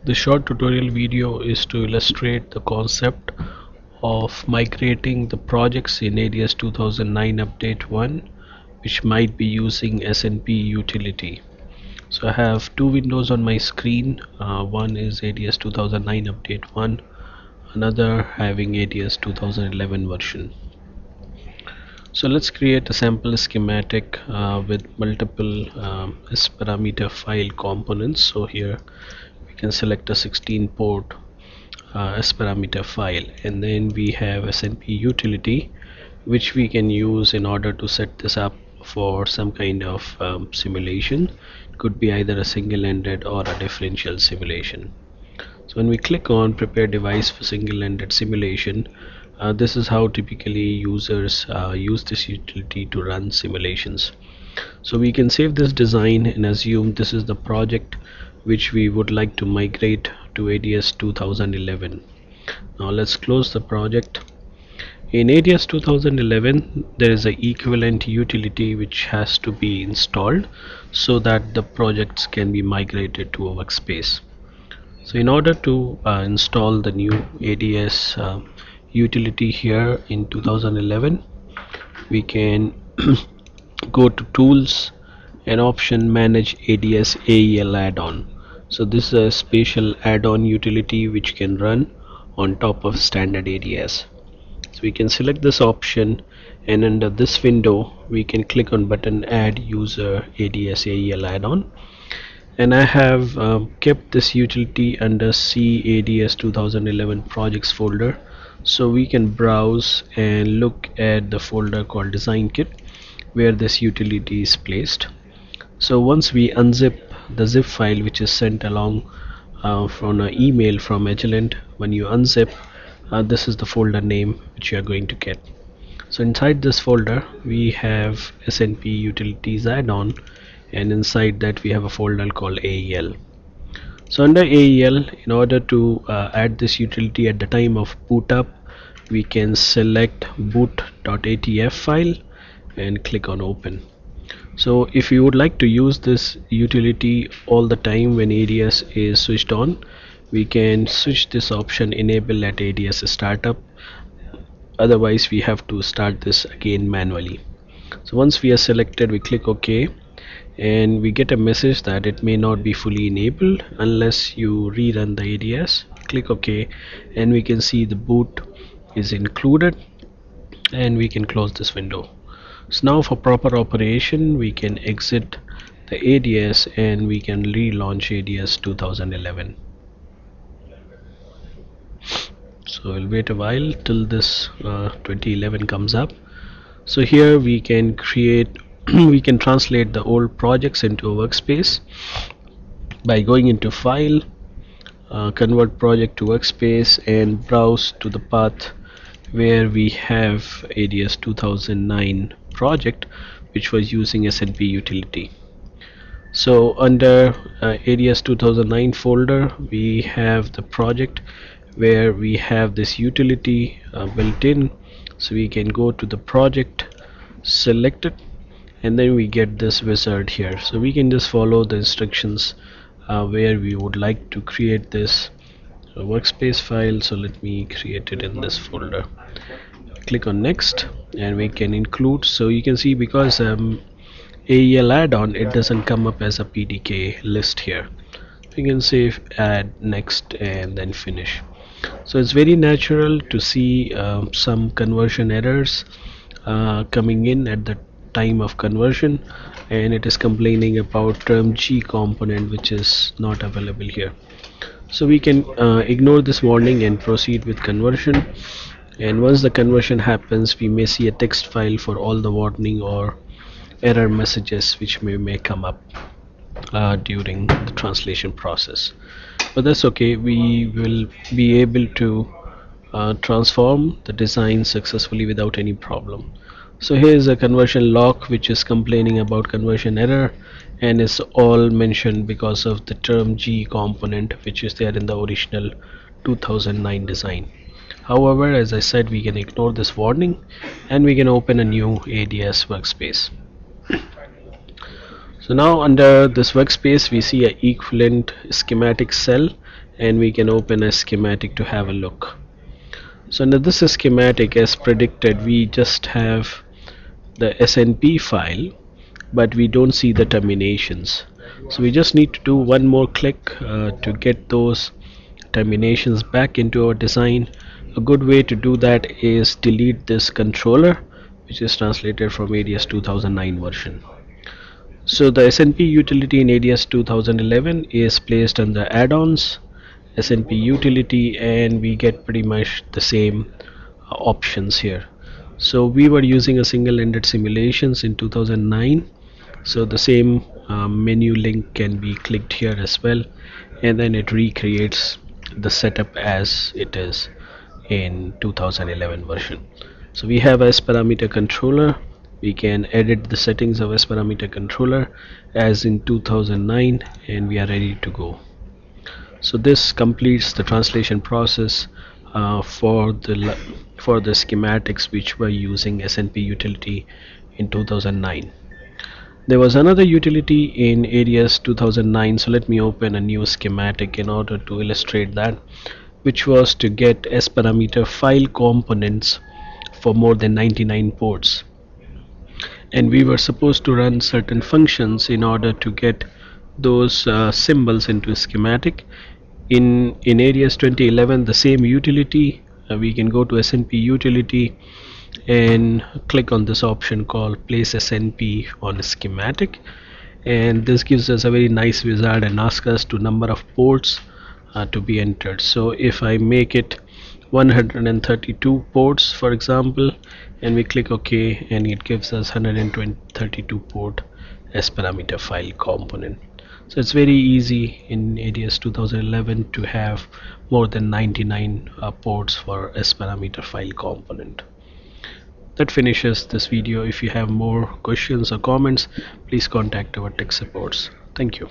This short tutorial video is to illustrate the concept of migrating the projects in ADS 2009 Update 1 which might be using SnP Utility. So I have two windows on my screen. One is ADS 2009 Update 1, another having ADS 2011 version. So let's create a sample schematic with multiple S parameter file components. So here we can select a 16 port S parameter file, and then we have SnP Utility which we can use in order to set this up for some kind of simulation. It could be either a single-ended or a differential simulation. So when we click on prepare device for single-ended simulation, this is how typically users use this utility to run simulations. So we can save this design and assume this is the project which we would like to migrate to ADS 2011. Now let's close the project. In ADS 2011 there is an equivalent utility which has to be installed so that the projects can be migrated to a workspace. So in order to install the new ADS utility here in 2011, we can go to tools and option manage ADS AEL add-on. So this is a special add-on utility which can run on top of standard ADS. So we can select this option, and under this window we can click on button add user ADS AEL add-on, and I have kept this utility under C ADS 2011 projects folder, so we can browse and look at the folder called design kit where this utility is placed. So once we unzip the zip file which is sent along from an email from Agilent, when you unzip, this is the folder name which you are going to get. So inside this folder we have SnP Utilities add-on, and inside that we have a folder called AEL. So under AEL, in order to add this utility at the time of boot up, we can select boot.atf file and click on open. So if you would like to use this utility all the time when ADS is switched on, we can switch this option enable at ADS startup. Otherwise we have to start this again manually. So once we are selected, we click OK, and we get a message that it may not be fully enabled unless you rerun the ADS. Click OK, and we can see the boot is included, and we can close this window. So now for proper operation we can exit the ADS and we can relaunch ADS 2011. So we'll wait a while till this 2011 comes up. So here we can create we can translate the old projects into a workspace by going into file, convert project to workspace, and browse to the path where we have ADS 2009 project which was using SnP Utility. So under ADS 2009 folder we have the project where we have this utility built in. So we can go to the project, select it, and then we get this wizard here. So we can just follow the instructions where we would like to create this workspace file. So let me create it in this folder. Click on next, and we can include. So you can see because AEL add-on, it doesn't come up as a PDK list here. We can say add next and then finish. So it's very natural to see some conversion errors coming in at the time of conversion, and it is complaining about term G component which is not available here. So we can ignore this warning and proceed with conversion, and once the conversion happens we may see a text file for all the warning or error messages which may come up during the translation process. But that's okay, we will be able to transform the design successfully without any problem. So here is a conversion log which is complaining about conversion error, and is all mentioned because of the term G component which is there in the original 2009 design. However, as I said, we can ignore this warning and we can open a new ADS workspace. So now under this workspace we see a equivalent schematic cell and we can open a schematic to have a look. So now this is schematic. As predicted, we just have the SnP file, but we don't see the terminations. So we just need to do one more click to get those terminations back into our design. A good way to do that is delete this controller, which is translated from ADS 2009 version. So the SnP utility in ADS 2011 is placed under add-ons, SnP utility, and we get pretty much the same options here. So we were using a single-ended simulations in 2009, so the same menu link can be clicked here as well, and then it recreates the setup as it is in 2011 version. So we have S parameter controller. We can edit the settings of S parameter controller as in 2009, and we are ready to go. So this completes the translation process for the schematics which were using SnP utility in 2009. There was another utility in ADS 2009, so let me open a new schematic in order to illustrate that, which was to get S parameter file components for more than 99 ports, and we were supposed to run certain functions in order to get those symbols into a schematic. In ADS 2011, the same utility, we can go to SnP utility and click on this option called place SnP on a schematic, and this gives us a very nice wizard and asks us to number of ports to be entered. So if I make it 132 ports for example, and we click OK, and it gives us 132 port as parameter file component. So it's very easy in ADS 2011 to have more than 99 ports for S parameter file component. That finishes this video. If you have more questions or comments, please contact our tech supports. Thank you.